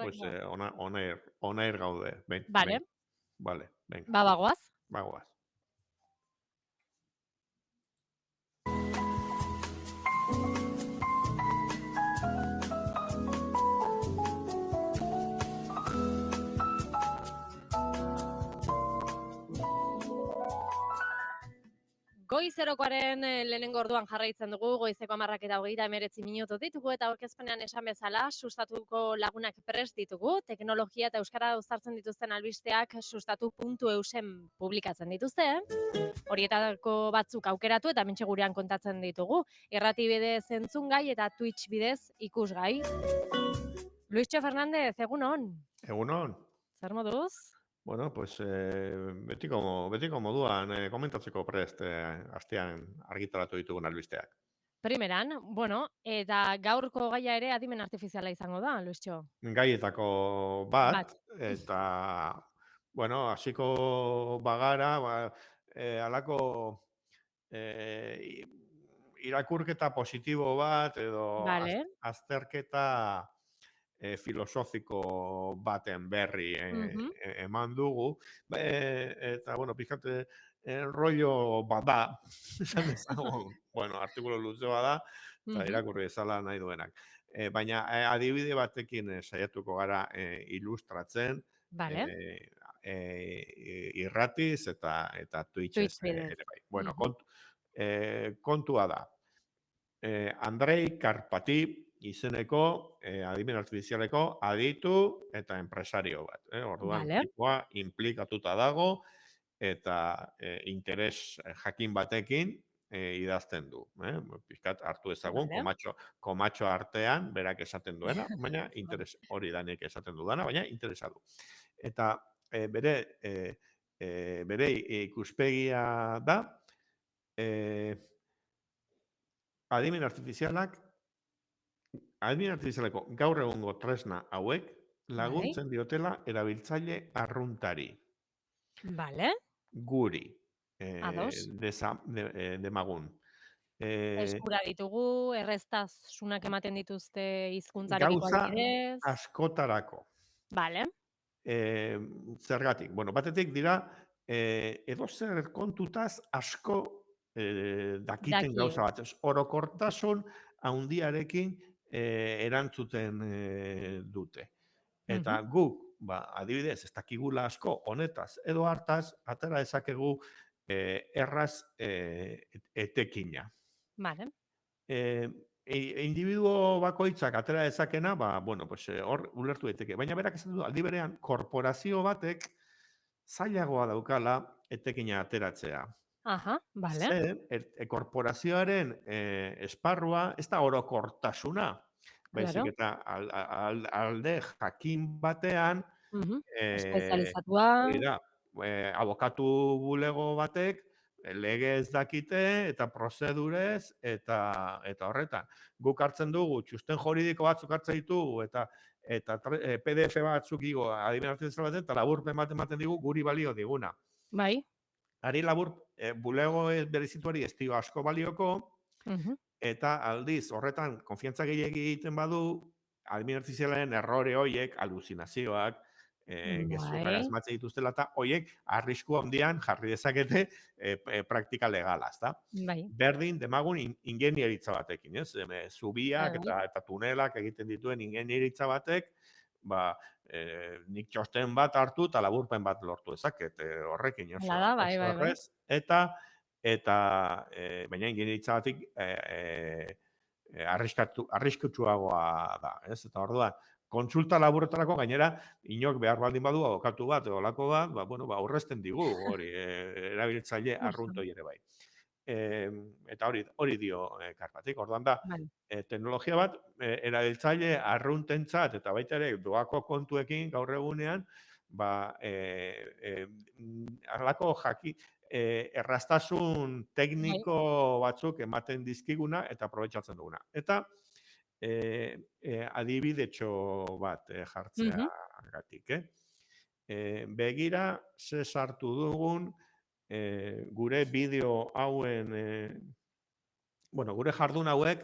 pues baino. onair gaude. Bale, Vale, venga, bagoaz. bagoaz. Goizerokoaren lehenengo orduan jarraitzen dugu, goizeko 10:29 minutu ditugu eta aurkezpenean esan bezala sustatuko lagunak prest ditugu, teknologia eta euskara uztartzen dituzten albisteak sustatu.eusen publikatzen dituzte, horietako batzuk aukeratu eta hementxe gurean kontatzen ditugu, irrati bidez entzungai eta Twitch bidez ikusgai. Luischo Fernández, egunon. Egunon. Zer moduz? Bueno, pues betiko moduan komentatzeko prest astean argitaratu ditugun albisteak. Primeran, bueno, eta gaurko gaia ere adimen artifiziala izango da, Luischo. Gaietako bat, eta, bueno, hasiko bagara, halako irakurketa positibo bat, edo Vale. azterketa filosofiko baten berri eman dugu. Eta, bueno, pixkat, rollo bat da, esan dezagun, bueno, artikulu luze da, eta irakurri ezala nahi duenak. Baina adibide batekin saiatuko gara ilustratzen, Vale. irratiz eta Twitchez ere bai. Bueno, kontua da. Andrei Karpati izeneko adimen artifizialeko aditu eta enpresario bat. Orduan, tipoa implikatuta dago eta interes jakin batekin idazten du. Pizkat hartu ezagun, komatxo artean, berak esaten duena, baina interes hori da nik esaten dudana, baina interesa du. Eta bere ikuspegia da, adimen artifizialeko gaur egungo tresna hauek laguntzen diotela erabiltzaile arruntari. Vale. Guri. Demagun. Eskura ditugu, erreztasunak ematen dituzte hizkuntzarekiko adibidez. Gauza askotarako. Vale. Zergatik. Bueno, batetik dira, edozer kontutaz asko dakiten gauza bat. Orokortasun handiarekin erantzuten dute. Eta guk, adibidez, ez dakigula asko honetaz edo hartaz, atera ezakegu erraz etekina. Vale. Individuo bakoitzak atera ezakena, bueno, pues hor ulertu daiteke. Baina berak esan du, aldi berean, korporazio batek zailagoa daukala etekina ateratzea. Aha, vale. Korporazioaren esparrua ez da orokortasuna. Baizik eta alde jakin batean espezializatua. Abokatu bulego batek lege ez dakite eta prozedurez eta horretan. Guk hartzen dugu, txusten juridiko batzuk hartzen ditugu eta PDF batzuk igo adimen artifizial baten, eta laburpen bat ematen digu guri balio diguna. Bai. Ari labur, bulego berezituari ez dio asko balioko, eta aldiz horretan konfiantza gehiegi egiten badu, adimen artifizialaren errore horiek, aluzinazioak, gezurrak asmatzen dituztela, eta horiek arrisku handian jarri dezakete praktika legala, ezta? Berdin, demagun ingenieritza batekin, ez? Zubiak eta tunelak egiten dituen ingenieritza batek, nik txosten bat hartu eta laburpen bat lortu ezaket horrekin, eta baina ingenieritza batik arriskutsuagoa da, ez? Eta orduan, kontsulta laboretarako gainera, inok behar baldin badu abokatu bat, olako bat, aurrezten digu, hori, erabiltzaile arruntoi ere bai. Eta hori dio Karpatik, orduan da, teknologia bat, erabiltzaile arruntentzat, eta baita ere, doako kontuekin gaur egunean, halako erraztasun tekniko batzuk ematen dizkiguna eta aprobetxatzen duguna. Eta adibidetxo bat jartzea gatik. Begira, ze sartu dugun, gure bideo hauen, gure jardun hauek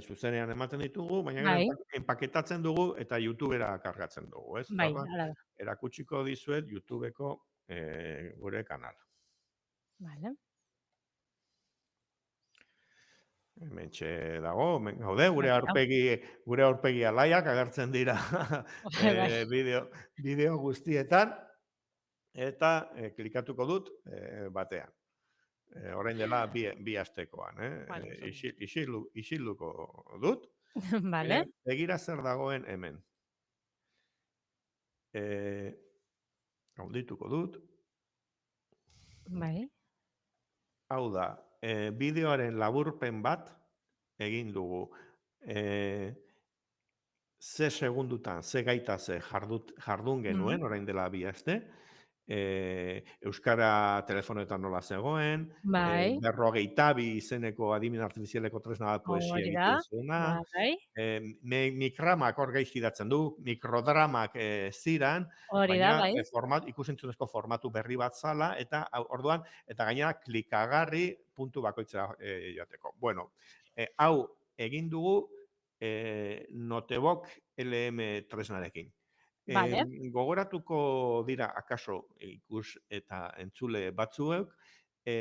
zuzenean ematen ditugu, baina gero Bai, enpaketatzen dugu eta YouTubera kargatzen dugu, ez? bai, Eta hala da. erakutsiko dizuet YouTubeko gure kanala. Vale. Hementxe dago, hemen gaude, Bai, gure aurpegi alaiak agertzen dira bai, bai. bideo guztietan, eta klikatuko dut batean. Orain dela bi astekoan, Vale, oso ondo. isilduko dut. Vale, Begira zer dagoen hemen. Gaudituko dut. bai. Hau da, bideoaren laburpen bat egin dugu. Ze segundutan, ze gaita ze jardun Mhm. genuen, orain dela bi aste. Euskara telefonoetan nola zegoen, Bai, 52 izeneko adimen artifizialeko tresna bat poesia hori da. egiten zuena, Bai, mikramak hor gaizki idatzen du, mikrodramak ziran, hori da, baina bai. ikusentzunezko formatu berri bat zala, eta orduan, eta gainera klikagarri puntu bakoitzera joateko. Bueno, hau egin dugu Notebook LM tresnarekin. Vale. Gogoratuko dira, akaso, ikus eta entzule batzuek,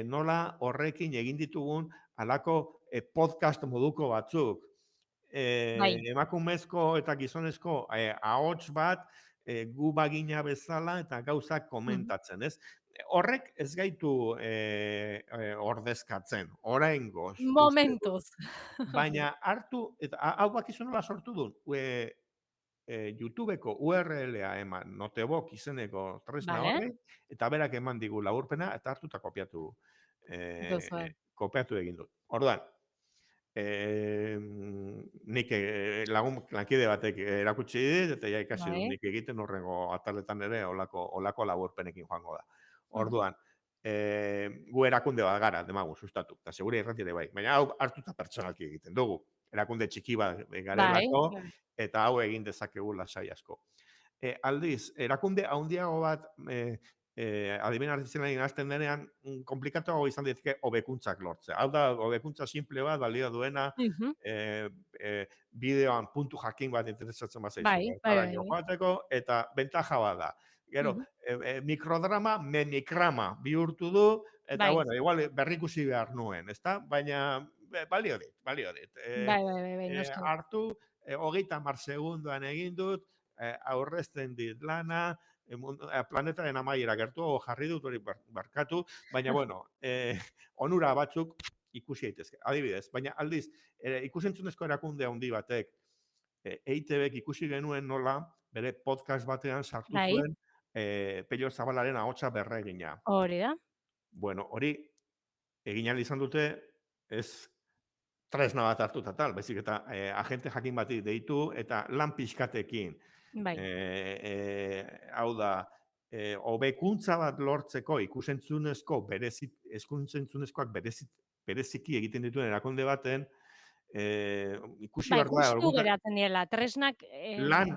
nola horrekin egin ditugun halako podcast moduko batzuk. Bai. Emakumezko eta gizonezko ahots bat gu bagina bezala eta gauzak Mhm. komentatzen, ez? Horrek ez gaitu ordezkatzen, oraingoz, uste dut. Momentuz. Baina hartu, eta hau bakizu nola sortu duen, YouTubeko URL-a eman, Notebook izeneko tresna Vale. horri, eta berak eman digu laburpena, eta hartu eta Duzue. kopiatu egin dut. Orduan, nik lankide batek erakutsi dit, eta ja ikasi dut Bai. nik egiten horrengo ataletan ere olako laburpenekin joango da. Mhm. Orduan, gu erakunde bat gara, demagu, sustatu, eta segure irratire bai, baina hau hartuta pertsonalki egiten dugu. Erakunde txiki bat Bai. garelako, eta hau egin dezakegu lasai asko. Aldiz, erakunde handiago bat adimen artifizialaren hasten denean, komplikatuago izan daiteke hobekuntzak lortzea. Hau da, hobekuntza simple bat, balio duena, Mhm. bideoan puntu jakin bat interesatzen bat zaizu. Bai, bai, bai, Bertara bai. joateko, eta bentaja bat da. Gero, Mhm. mikrodrama, memikrama bihurtu du, eta, Bai. bueno, igual berrikusi behar nuen, ezta? Baina, balio dit, balio dit. Bai, bai, bai, bai, noski. Hartu, 30 segundoan egin dut, aurrezten dit lana, planetaren amaiera gertu jarri dut hori barkatu, baina bueno, onura batzuk ikusi daitezke. Adibidez, baina aldiz, ikusentzunezko erakunde handi batek, EITBek ikusi genuen nola, bere podcast batean sartu Bai, zuen Pello Zabalaren ahotsa berregina. hori da. Bueno, hori egin ahal izan dute, ez tresna bat hartu eta tal, baizik eta agente jakin bati deitu eta lan pixkatekin. Bai. Hau da, hobekuntza bat lortzeko ikusentzunezko eskuntzunezkoak bereziki egiten dituen erakunde baten, ikusi Bai, behar da, justu geratzen direla. Tresnak, lan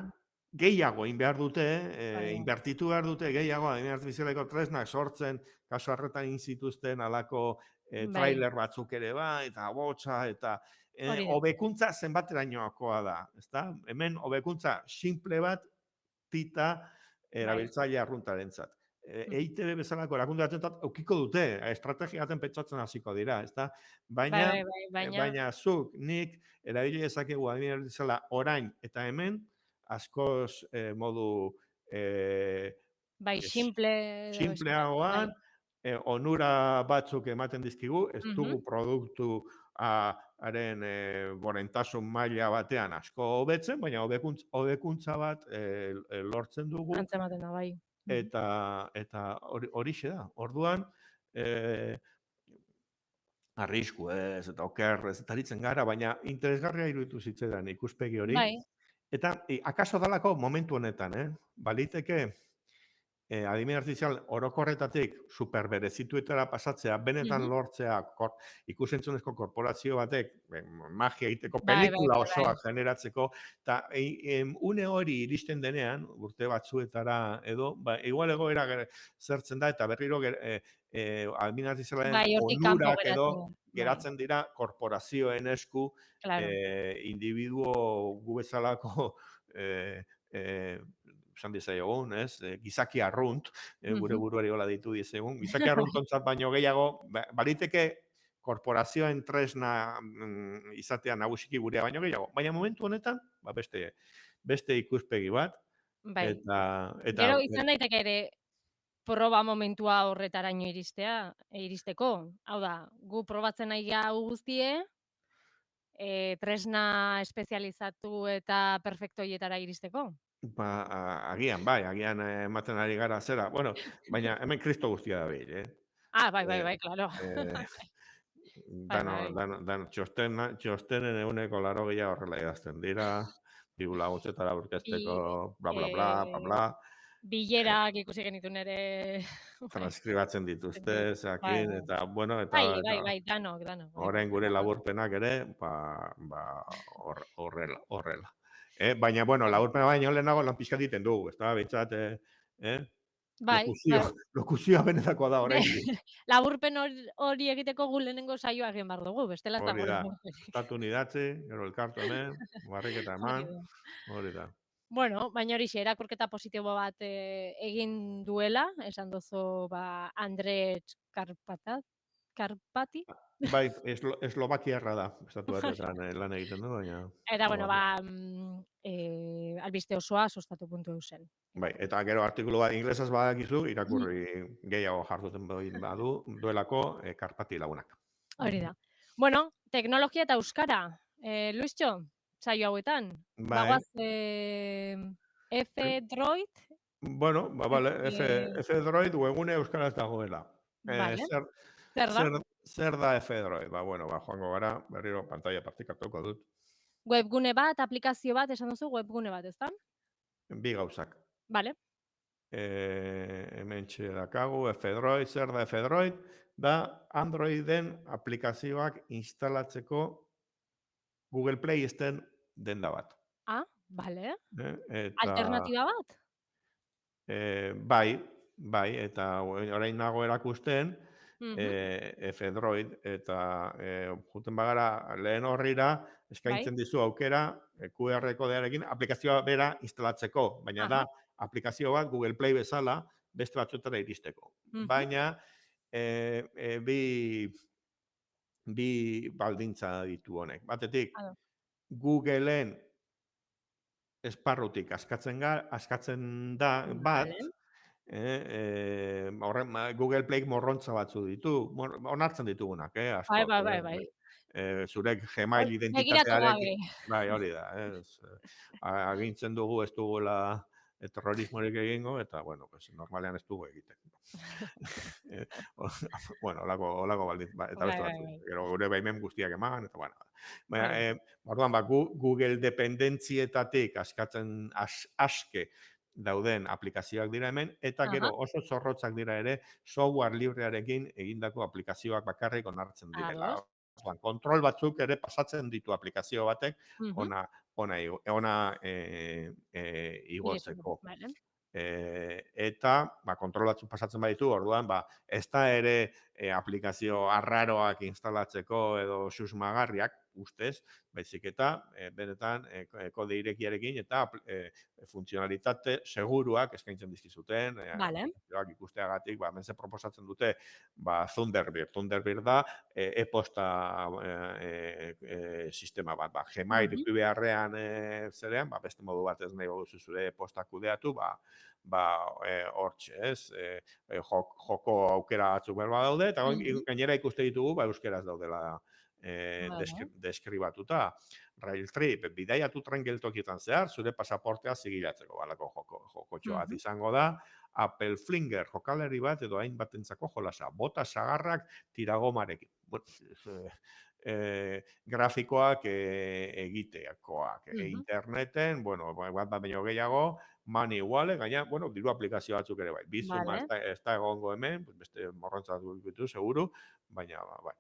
gehiago egin behar dute, bai, bai. inbertitu behar dute gehiago, adimen artifizialeko tresnak sortzen, kasu harretan egin zituzten alako Bai, trailer batzuk ere bai, eta botxa, eta hori da. hobekuntza zenbaterainoakoa da, ezta? Hemen hobekuntza simple bat tita Bai. erabiltzaile arruntarentzat. Mhm. EITB bezalako erakunde batentzat aukiko dute, estrategia baten pentsatzen hasiko dira, ezta? Bai, Baina, bai, bai, baina baina zuk, nik, erabili dezakegu adimen bezala orain eta hemen, askoz modu bai, es- simple edo bai. sinpleagoan, onura batzuk ematen dizkigu, ez Mhm. dugu produktu haren borentasun maila batean asko hobetzen, baina hobekuntza bat lortzen dugu, Antzematen da, bai. Mhm. eta horixe da. Orduan, arrisku ez, eta oker ez, eta aritzen gara, baina interesgarria iruditu zitzaidan ikuspegi hori. Bai, Eta akaso dalako momentu honetan, baliteke adimen artifizial orokorretatik superberezituetara pasatzea, benetan lortzea ikusentzunezko korporazio batek magia egiteko, Bai, bai, pelikula bai, bai. osoa generatzeko, eta une hori iristen denean, urte batzuetara edo, igual egoera zertzen da, eta berriro adimen artifizialaren Bai, hortik kanpo onurak edo bai, geratzen dira korporazioen esku, claro. individuo gu bezalako esan dizaiogun, ez? Gizaki arrunt, gure buruari hola ditu dizegun. Gizaki arruntontzat baino gehiago, baliteke korporazioen tresna izatea nagusiki gurea baino gehiago. Baina momentu honetan, beste ikuspegi bat, Bai. eta Gero izan daiteke ere proba momentua horretaraino iristeko. Hau da, gu probatzen nahi hau guztie, tresna espezializatu eta perfektoietara iristeko. Agian, agian ematen ari gara zera. Bueno, baina hemen kristo guztia da bil, Bai, claro. Txostenen eguneko 80 horrela idazten dira, diru laguntzetara aurkezteko, bla, bla, bla, bla, bla. Bilerak ikusi genituen ere. Transkribatzen dituzte, zakin, eta, bueno, Bai, danok. orain gure laburpenak ere, horrela. Baina, bueno, laburpena baino lehenago lan pixka diten dugu, ez da, bintzat, Bai. lokuzioa benetakoa da orain. Laburpen hori egiteko gu lehenengo saioa egin behar dugu, bestela ez da Hori da, estatu nidatzi, gero elkartu hemen, barriketa eman, hori da. Bueno, baina hori erakurketa positibo bat egin duela, esan duzu Andre Karpati. Bai, Eslovakiarra da, estatu batuetan lan egiten du, baina... Eta, bueno, albiste osoa sustatu.eu zen. Bai, eta gero artikulu bat inglesaz badakizu, irakurri gehiago jarduten badu, duelako Karpati lagunak. Hori da. Bueno, teknologia eta euskara. Luistxo, saio hauetan. Bagoaz, F-Droid. Bueno, bale, F-Droid webgune euskaraz dagoela. Vale. Zer da F-Droid? Bueno, joango gara, berriro pantalla partikatuko dut. Webgune bat, aplikazio bat, esan duzu, webgune bat, ezta? Bi gauzak. Vale. Hemen txedakagu, F-Droid, zer da F-Droid? Da Androiden aplikazioak instalatzeko Google Play esten denda bat. Vale. Alternatiba bat? Bai, eta orain nago erakusten, F-Droid, eta juten bagara lehen horrira, eskaintzen dizu aukera, QR kodearekin aplikazioa bera instalatzeko, baina da aplikazio bat Google Play bezala beste batzuetara iristeko. Baina bi baldintza ditu honek. Batetik, Googleen esparrutik askatzen da bat, Google Play morrontza batzu ditu, onartzen ditugunak, asko. Bai. Zure Gmail identitatearekin. Bai, hori da. Agintzen dugu ez dugula terrorismorik egingo, eta, bueno, normalean ez dugu egiten. Bueno, holako baldin, eta beste batzu. Gero gure baimen guztiak eman, eta, bueno. Orduan, Google dependentzietatik askatzen aske dauden aplikazioak dira hemen, eta gero oso zorrotzak dira ere software librearekin egindako aplikazioak bakarrik onartzen direla. Kontrol batzuk ere pasatzen ditu aplikazio batek ona igotzeko. Eta kontrol batzuk pasatzen baditu, orduan, ez da ere aplikazio arraroak instalatzeko edo susmagarriak, ustez, baizik eta benetan kode irekiarekin eta funtzionalitate seguruak eskaintzen dizkizuten, ikusteagatik, menze proposatzen dute Thunderbird. Thunderbird da e-posta sistema bat. Gmail iku beharrean zerean, beste modu bat ez nahi baduzu zure e-posta kudeatu, hortxe, ez? Joko aukera batzuk berba daude, eta gainera ikuste ditugu, euskeraz daudela deskribatuta. Railtrip, bidaiatu tren geltokietan zehar, zure pasaportea zigilatzeko balako jokotxo bat izango da. Apple Flinger, jokaleri bat edo hainbatentzako jolasa. Bota sagarrak tiragomarekin. grafikoak egiteakoak. Interneten, bueno, bat baino gehiago, man iguale, gaina, bueno, diru aplikazio batzuk ere bai. Bizuma Vale. ez da egongo hemen, beste morrontzatu ditu, seguru, baina, bai.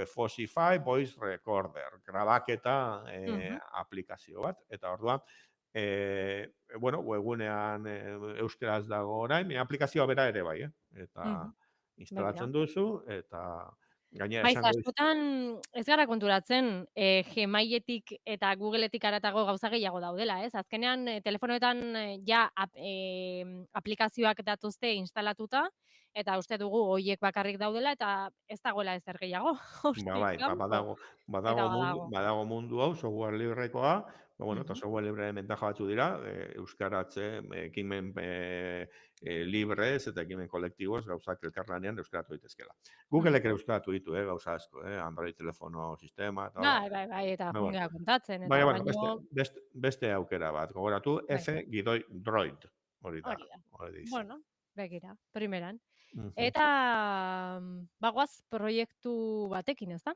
Fosify Voice Recorder, grabaketa aplikazio bat, eta orduan, bueno, webgunean euskeraz dago orain, aplikazioa bera ere bai, eta Begira. instalatzen duzu, eta gainera Baiz, esango dizu. askotan ez gara konturatzen, Gmailetik eta Googletik haratago gauza gehiago daudela, ez? Azkenean, telefonoetan ja aplikazioak datuzte instalatuta, eta uste dugu horiek bakarrik daudela, eta ez dagoela ezer gehiago, hortik Bai, kanpo. Eta badago. badago mundu hau, software librekoa, bueno, eta Mhm. software libreen bentaja batzu dira, euskaratze, ekimen librez eta ekimen kolektiboz gauzak elkarlanean euskaratu daitezkela. Googleek ere euskaratu ditu, gauza asko, Android telefono sistema, eta hola. Bai, eta Bueno, jungea kontatzen, eta baina, bueno, baino... beste aukera bat, gogoratu, Bai, F gidoi droid, hori da, hori da. hori izena. Bueno, begira, primeran. Mhm. Eta bagoaz proiektu batekin, ezta?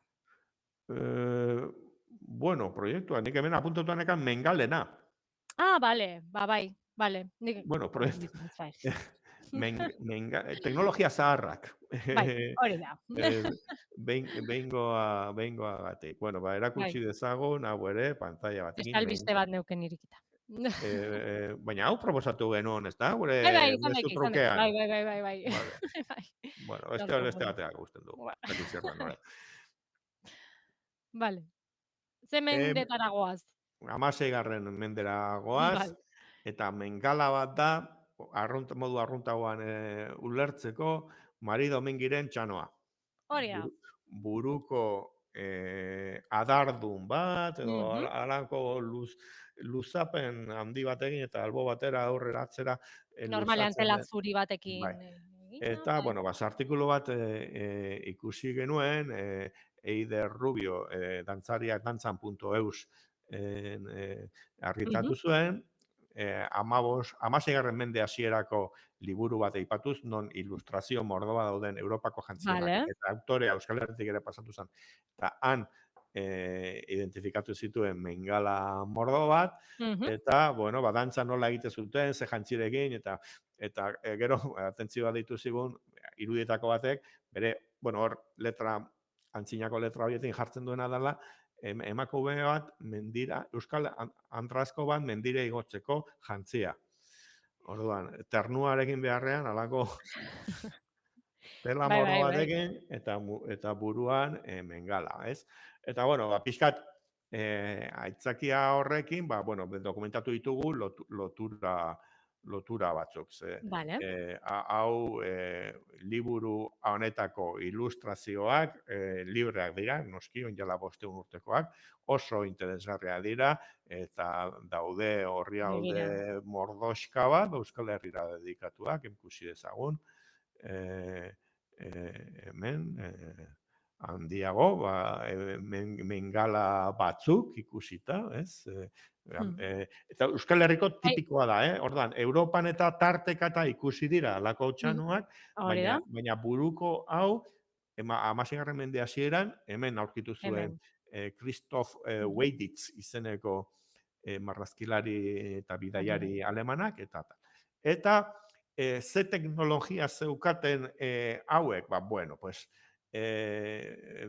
Bueno, proiektua, nik hemen apuntatu nekan mengalena. Bale, bai, bale. Nik Bueno, proiektu proiektu. izan, bai. Teknologia zaharrak. Bai, hori da. Behingoagatik. Bueno, Bai, erakutsi dezagun, hau ere, pantalla beste batekin. albiste bat neuken irikita. Baina hau proposatu genuen, ez da? Gure Bai, izan mezu daike, izan daike. trukean. Bai. Vale. Bai, Bueno, beste gaurko bateak gusten du. Ba. Dakit zer den, nola. Bale, ze mendetara goaz. 16. mendera goaz, Bai, eta mengala bat da, modu arruntagoan ulertzeko, Mari Domingiren txanoa. hori da. Buruko adardun bat, edo Mhm. halako luzapen handi batekin, eta albo batera aurrera atzera Normalean luzatzen tela den. zuri Bai. batekin egina, Eta, bai. bueno, artikulu bat ikusi genuen, Eider Rubio, dantzariak dantzan.eus argitatu zuen, 16. mende hasierako liburu bat aipatuz, non ilustrazio mordoa dauden Europako jantzienak, Vale. eta autorea Euskal Herritik ere pasatu zen. Eta han identifikatu zituen mengala mordo bat, eta, bueno, dantza nola egite zuten, ze jantzirekin, eta gero, atentzioa deitu zigun, irudietako batek, bere, bueno, hor antzinako letra horietin jartzen duena dela, emakume bat mendira, Euskal Andrazko bat mendire igotzeko jantzia. Orduan, ternuarekin beharrean, alako tela mordo Bai. batekin, eta buruan mengala, ez? Eta, bueno, pixkat, aitzakia horrekin, bueno, dokumentatu ditugu lotura batzuk. Vale. Hau liburu honetako ilustrazioak libreak dira, noski, onjala 500 urtekoak, oso interesgarria dira, eta daude Begira. orrialde mordoxka bat, Euskal Herrira dedikatuak, ikusi dezagun. Hemen, handiago, mengala batzuk ikusita, ez? Eta Euskal Herriko Bai. tipikoa da, Ordan, Europan eta tarteka eta ikusi dira alako txanoak, Hori da. baina buruko hau, 16. mende hasieran, hemen aurkitu zuen Hemen. Christoph Weiditz izeneko marrazkilari eta bidaiari alemanak, eta ze teknologia zeukaten hauek, bueno, pues,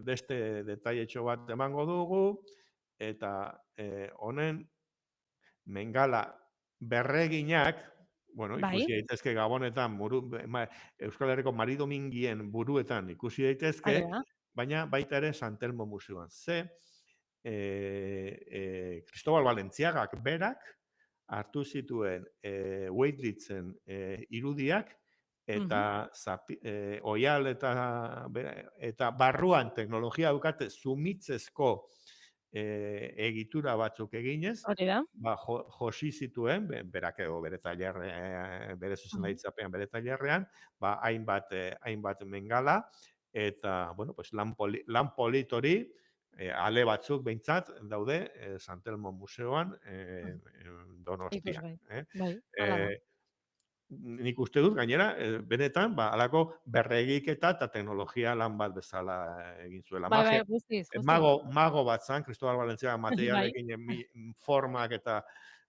beste detailetxo bat emango dugu, eta honen mengala berreginak, bueno, Bai, ikusi daitezke Gabonetan, Euskal Herriko Mari Domingien buruetan ikusi daitezke, hori da. baina baita ere Santelmo Museoan. Cristobal Valentziagak berak hartu zituen Weidlitzen irudiak, eta oial eta barruan teknologia daukate zumitzezko egitura batzuk eginez, Hori da. josi zituen, berak edo bere tailer, bere zuzendaritzapean bere tailerrean, hainbat mengala, eta, bueno, pues, lan polit hori, ale batzuk behintzat daude Santelmo Museoan Donostian. Ikusgai. Bai, hala da. nik uste dut, gainera, benetan, alako berregiketa eta teknologia lan bat bezala egin zuela. Bai, guztiz. Mago bat zan, Cristobal Valentziaga materialekin formak eta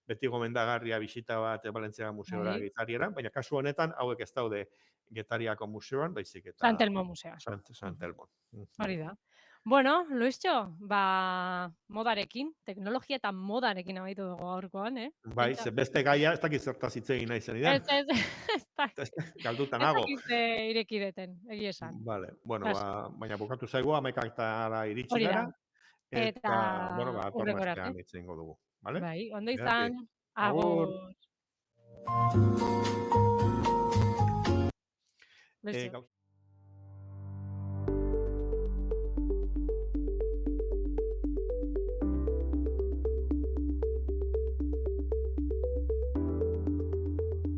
beti gomendagarria bisita bat Valentziaga museora Getariera, baina kasu honetan hauek ez daude Getariako museoan, baizik eta Sant Telmo museoan. Sant Telmo. Hori da. Bueno, Luistxo, modarekin, teknologia eta modarekin amaitu dugu gaurkoan, Bai, beste gaia, ez dakit zertaz hitz egin nahi zen idan. Ez galduta nago. Ez dakit irekideten, egia esan. Vale, bueno, baina bukatu zaigu, 11:00 iritsi gara. Eta, bueno, torna astean hitz egingo dugu. Vale? Bai, ondo izan. Agur.